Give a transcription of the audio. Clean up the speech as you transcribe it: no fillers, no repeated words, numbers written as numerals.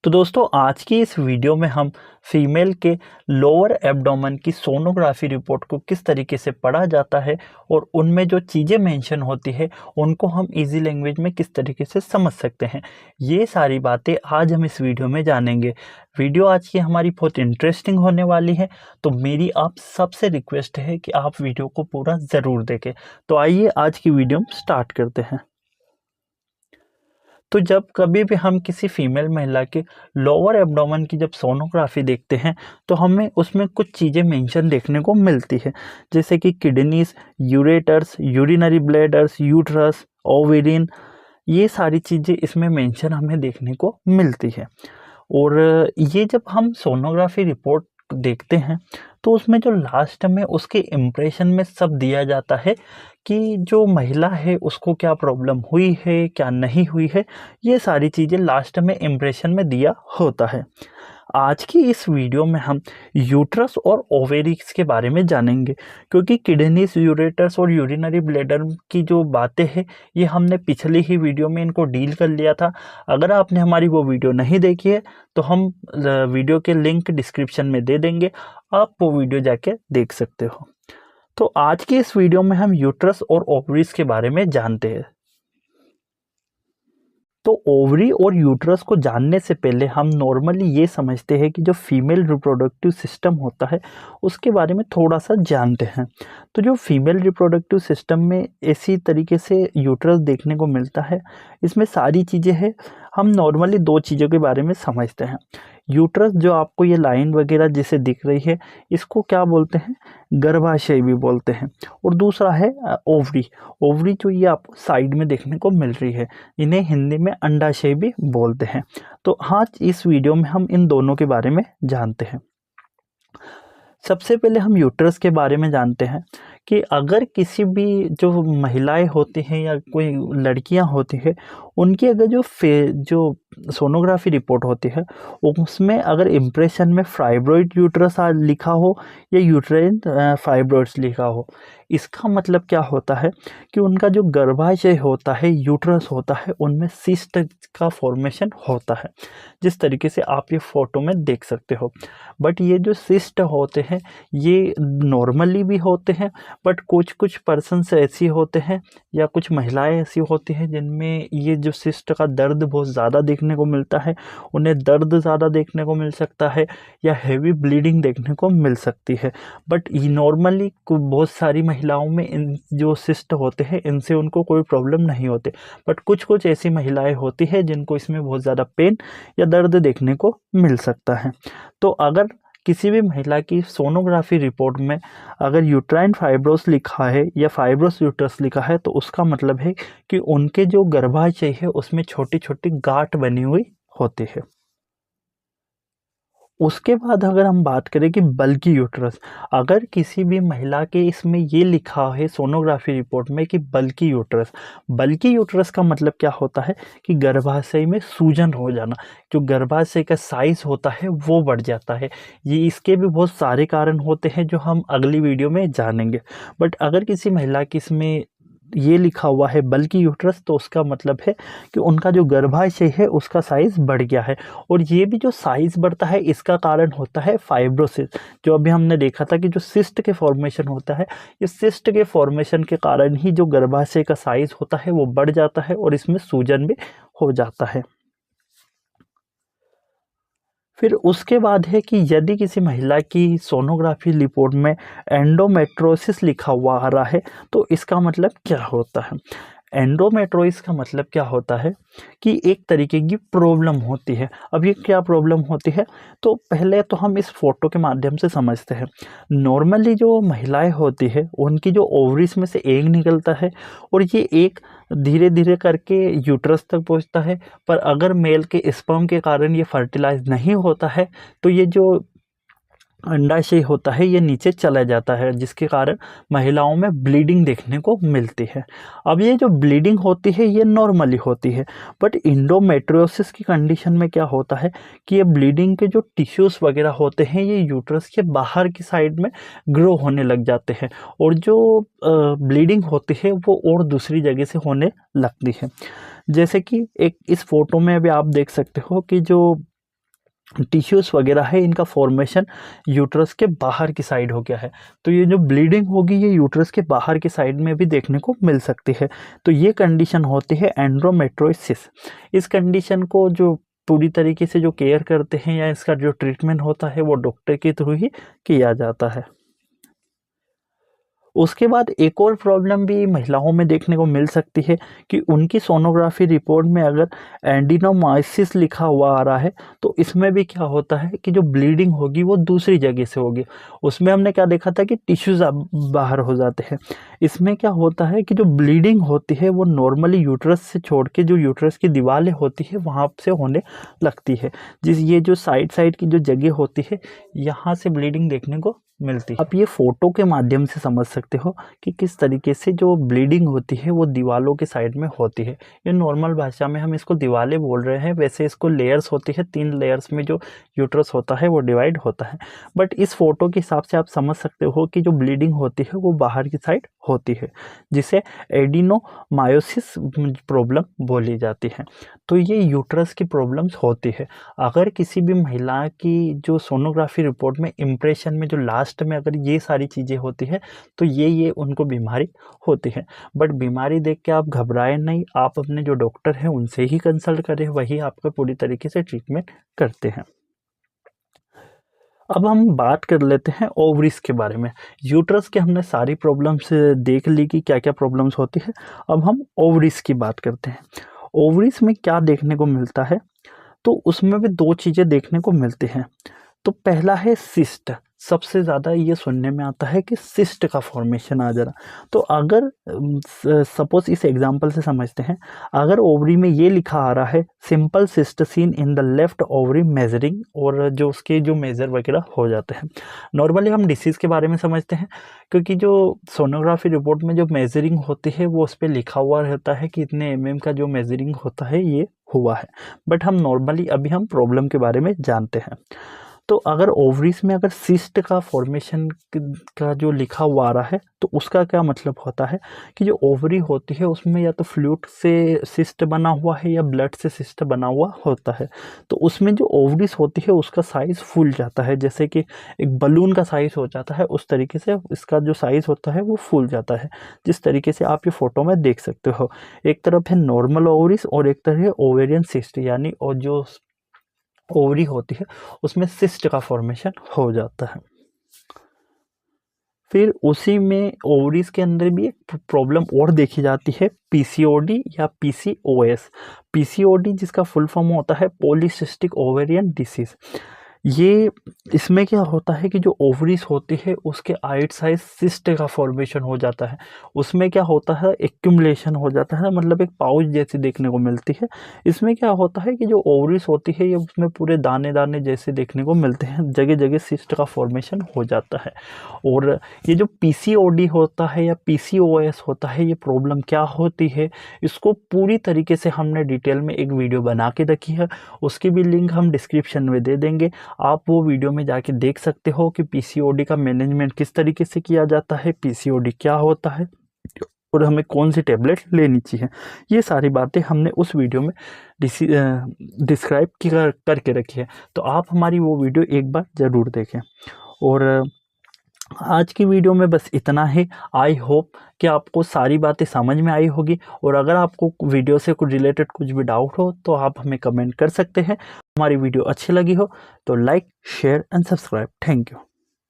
तो दोस्तों आज की इस वीडियो में हम फीमेल के लोअर एब्डोमेन की सोनोग्राफी रिपोर्ट को किस तरीके से पढ़ा जाता है और उनमें जो चीज़ें मेंशन होती है उनको हम इजी लैंग्वेज में किस तरीके से समझ सकते हैं, ये सारी बातें आज हम इस वीडियो में जानेंगे। वीडियो आज की हमारी बहुत इंटरेस्टिंग होने वाली है, तो मेरी आप सबसे रिक्वेस्ट है कि आप वीडियो को पूरा ज़रूर देखें। तो आइए आज की वीडियो स्टार्ट करते हैं। तो जब कभी भी हम किसी फीमेल महिला के लोअर एब्डोमेन की जब सोनोग्राफी देखते हैं तो हमें उसमें कुछ चीज़ें मेंशन देखने को मिलती है, जैसे कि kidneys, ureters, urinary bladders, uterus, ovarian, ये सारी चीज़ें इसमें मेंशन हमें देखने को मिलती है। और ये जब हम सोनोग्राफी रिपोर्ट देखते हैं तो उसमें जो लास्ट में उसके इम्प्रेशन में सब दिया जाता है कि जो महिला है उसको क्या प्रॉब्लम हुई है, क्या नहीं हुई है, ये सारी चीज़ें लास्ट में इम्प्रेशन में दिया होता है। आज की इस वीडियो में हम यूट्रस और ओवेरिक्स के बारे में जानेंगे, क्योंकि किडनीज, यूरेटर्स और यूरिनरी ब्लैडर की जो बातें हैं ये हमने पिछली ही वीडियो में इनको डील कर लिया था। अगर आपने हमारी वो वीडियो नहीं देखी है तो हम वीडियो के लिंक डिस्क्रिप्शन में दे देंगे, आप वो वीडियो जाके देख सकते हो। तो आज की इस वीडियो में हम यूट्रस और ओवरीज के बारे में जानते हैं। तो ओवरी और यूट्रस को जानने से पहले हम नॉर्मली ये समझते हैं कि जो फीमेल रिप्रोडक्टिव सिस्टम होता है उसके बारे में थोड़ा सा जानते हैं। तो जो फीमेल रिप्रोडक्टिव सिस्टम में इसी तरीके से यूट्रस देखने को मिलता है, इसमें सारी चीज़ें हैं। हम नॉर्मली दो चीज़ों के बारे में समझते हैं। यूट्रस जो आपको ये लाइन वगैरह जिसे दिख रही है इसको क्या बोलते हैं, गर्भाशय भी बोलते हैं। और दूसरा है ओवरी। ओवरी जो ये आपको साइड में देखने को मिल रही है, इन्हें हिंदी में अंडाशय भी बोलते हैं। तो हाँ, इस वीडियो में हम इन दोनों के बारे में जानते हैं। सबसे पहले हम यूट्रस के बारे में जानते हैं कि अगर किसी भी जो महिलाएं होती हैं या कोई लड़कियां होती हैं, उनकी अगर जो सोनोग्राफी रिपोर्ट होती है उसमें अगर इम्प्रेशन में फाइब्रॉइड यूट्रस लिखा हो या यूट्राइन फाइब्रॉइड्स लिखा हो, इसका मतलब क्या होता है कि उनका जो गर्भाशय होता है, यूट्रस होता है, उनमें सिस्ट का फॉर्मेशन होता है, जिस तरीके से आप ये फोटो में देख सकते हो। बट ये जो सिस्ट होते हैं ये नॉर्मली भी होते हैं, बट कुछ कुछ पर्सन्स ऐसी होते हैं या कुछ महिलाएं ऐसी होती हैं जिनमें ये जो सिस्ट का दर्द बहुत ज़्यादा देखने को मिलता है, उन्हें दर्द ज़्यादा देखने को मिल सकता है या हेवी ब्लीडिंग देखने को मिल सकती है। बट नॉर्मली बहुत सारी महिलाओं में इन जो सिस्ट होते हैं इनसे उनको कोई प्रॉब्लम नहीं होते, बट कुछ कुछ ऐसी महिलाएं होती है जिनको इसमें बहुत ज़्यादा पेन या दर्द देखने को मिल सकता है। तो अगर किसी भी महिला की सोनोग्राफी रिपोर्ट में अगर यूट्राइन फाइब्रोस लिखा है या फाइब्रोस यूट्रस लिखा है तो उसका मतलब है कि उनके जो गर्भाशय है उसमें छोटी छोटी गांठ बनी हुई होती है। उसके बाद अगर हम बात करें कि बल्की यूट्रस, अगर किसी भी महिला के इसमें ये लिखा है सोनोग्राफी रिपोर्ट में कि बल्की यूट्रस, बल्की यूट्रस का मतलब क्या होता है कि गर्भाशय में सूजन हो जाना, जो गर्भाशय का साइज होता है वो बढ़ जाता है। ये इसके भी बहुत सारे कारण होते हैं जो हम अगली वीडियो में जानेंगे। बट अगर किसी महिला की इसमें ये लिखा हुआ है बल्की यूट्रस तो उसका मतलब है कि उनका जो गर्भाशय है उसका साइज बढ़ गया है। और ये भी जो साइज बढ़ता है इसका कारण होता है फाइब्रोसिस, जो अभी हमने देखा था कि जो सिस्ट के फॉर्मेशन होता है, इस सिस्ट के फॉर्मेशन के कारण ही जो गर्भाशय का साइज होता है वो बढ़ जाता है और इसमें सूजन भी हो जाता है। फिर उसके बाद है कि यदि किसी महिला की सोनोग्राफी रिपोर्ट में एंडोमेट्रोसिस लिखा हुआ आ रहा है तो इसका मतलब क्या होता है। एंडोमेट्रोसिस का मतलब क्या होता है कि एक तरीके की प्रॉब्लम होती है। अब ये क्या प्रॉब्लम होती है, तो पहले तो हम इस फोटो के माध्यम से समझते हैं। नॉर्मली जो महिलाएं होती है उनकी जो ओवरीज में से एग निकलता है और ये एक धीरे धीरे करके यूट्रस तक पहुंचता है। पर अगर मेल के स्पर्म के कारण ये फर्टिलाइज नहीं होता है तो ये जो अंडाशय होता है ये नीचे चला जाता है, जिसके कारण महिलाओं में ब्लीडिंग देखने को मिलती है। अब ये जो ब्लीडिंग होती है ये नॉर्मली होती है, बट इंडोमेट्रियोसिस की कंडीशन में क्या होता है कि ये ब्लीडिंग के जो टिश्यूज़ वगैरह होते हैं ये यूट्रस के बाहर की साइड में ग्रो होने लग जाते हैं और जो ब्लीडिंग होती है वो और दूसरी जगह से होने लगती है। जैसे कि एक इस फोटो में अभी आप देख सकते हो कि जो टिश्यूज़ वगैरह है, इनका फॉर्मेशन यूट्रस के बाहर की साइड हो गया है। तो ये जो ब्लीडिंग होगी ये यूट्रस के बाहर की साइड में भी देखने को मिल सकती है। तो ये कंडीशन होती है एंड्रोमेट्रोसिस। इस कंडीशन को जो पूरी तरीके से जो केयर करते हैं या इसका जो ट्रीटमेंट होता है वो डॉक्टर के थ्रू ही किया जाता है। उसके बाद एक और प्रॉब्लम भी महिलाओं में देखने को मिल सकती है कि उनकी सोनोग्राफी रिपोर्ट में अगर एंडिनोमाइसिस लिखा हुआ आ रहा है, तो इसमें भी क्या होता है कि जो ब्लीडिंग होगी वो दूसरी जगह से होगी। उसमें हमने क्या देखा था कि टिश्यूज बाहर हो जाते हैं। इसमें क्या होता है कि जो ब्लीडिंग होती है वो नॉर्मली यूट्रस से छोड़ के जो यूट्रस की दीवारें होती है वहाँ से होने लगती है। ये जो साइड साइड की जो जगह होती है यहाँ से ब्लीडिंग देखने को मिलती है। आप ये फोटो के माध्यम से समझ सकते हो कि किस तरीके से जो ब्लीडिंग होती है वो दीवारों के साइड में होती है। ये नॉर्मल भाषा में हम इसको दीवारें बोल रहे हैं, वैसे इसको लेयर्स होती है। 3 लेयर्स में जो यूट्रस होता है वो डिवाइड होता है। बट इस फोटो के हिसाब से आप समझ सकते हो कि जो ब्लीडिंग होती है वो बाहर की साइड होती है, जिसे एडिनोमायोसिस प्रॉब्लम बोली जाती है। तो ये यूट्रस की प्रॉब्लम्स होती है। अगर किसी भी महिला की जो सोनोग्राफी रिपोर्ट में इम्प्रेशन में जो लास्ट में अगर ये सारी चीज़ें होती है तो ये उनको बीमारी होती है। बट बीमारी देख के आप घबराएं नहीं, आप अपने जो डॉक्टर हैं उनसे ही कंसल्ट करें, वही आपका पूरी तरीके से ट्रीटमेंट करते हैं। अब हम बात कर लेते हैं ओवरीज के बारे में। यूट्रस के हमने सारी प्रॉब्लम्स देख ली कि क्या क्या प्रॉब्लम्स होती है। अब हम ओवरीज की बात करते हैं। ओवरीज में क्या देखने को मिलता है, तो उसमें भी 2 चीज़ें देखने को मिलती हैं। तो पहला है सिस्ट। सबसे ज़्यादा ये सुनने में आता है कि सिस्ट का फॉर्मेशन आ जा रहा। तो अगर सपोज इस एग्जांपल से समझते हैं, अगर ओवरी में ये लिखा आ रहा है simple cyst seen in the left ovary measuring, और जो उसके जो मेजर वगैरह हो जाते हैं। नॉर्मली हम डिसीज़ के बारे में समझते हैं क्योंकि जो सोनोग्राफी रिपोर्ट में जो मेजरिंग होती है वो उस पर लिखा हुआ रहता है कि इतने mm का जो मेजरिंग होता है ये हुआ है। बट हम नॉर्मली अभी हम प्रॉब्लम के बारे में जानते हैं। तो अगर ओवरीज में अगर सिस्ट का फॉर्मेशन का जो लिखा हुआ आ रहा है, तो उसका क्या मतलब होता है कि जो ओवरी होती है उसमें या तो फ्लूइड से सिस्ट बना हुआ है या ब्लड से सिस्ट बना हुआ होता है। तो उसमें जो ओवरीज होती है उसका साइज़ फूल जाता है, जैसे कि एक बलून का साइज़ हो जाता है उस तरीके से इसका जो साइज़ होता है वो फूल जाता है। जिस तरीके से आप ये फोटो में देख सकते हो, एक तरफ है नॉर्मल ओवरीज और एक तरफ है ओवेरियन सिस्ट, यानी और जो ओवरी होती है उसमें सिस्ट का फॉर्मेशन हो जाता है। फिर उसी में ओवरीज के अंदर भी एक प्रॉब्लम और देखी जाती है, पीसीओडी या पीसीओएस। पीसीओडी जिसका फुल फॉर्म होता है पॉलीसिस्टिक ओवेरियन डिसीज। ये इसमें क्या होता है कि जो ओवरीज होती है उसके आइट साइड सिस्ट का फॉर्मेशन हो जाता है। उसमें क्या होता है एक्यूमुलेशन हो जाता है, मतलब एक पाउच जैसी देखने को मिलती है। इसमें क्या होता है कि जो ओवरीज होती है ये उसमें पूरे दाने दाने जैसे देखने को मिलते हैं, जगह जगह सिस्ट का फॉर्मेशन हो जाता है। और ये जो पीसीओडी होता है या पीसीओएस होता है, ये प्रॉब्लम क्या होती है इसको पूरी तरीके से हमने डिटेल में एक वीडियो बना के रखी है, उसकी भी लिंक हम डिस्क्रिप्शन में दे देंगे। आप वो वीडियो में जाके देख सकते हो कि पीसीओडी का मैनेजमेंट किस तरीके से किया जाता है, पीसीओडी क्या होता है और हमें कौन सी टेबलेट लेनी चाहिए। ये सारी बातें हमने उस वीडियो में डिस्क्राइब करके रखी है, तो आप हमारी वो वीडियो एक बार ज़रूर देखें। और आज की वीडियो में बस इतना ही। आई होप कि आपको सारी बातें समझ में आई होगी, और अगर आपको वीडियो से कुछ रिलेटेड कुछ भी डाउट हो तो आप हमें कमेंट कर सकते हैं। हमारी वीडियो अच्छी लगी हो तो like, share and subscribe. Thank you.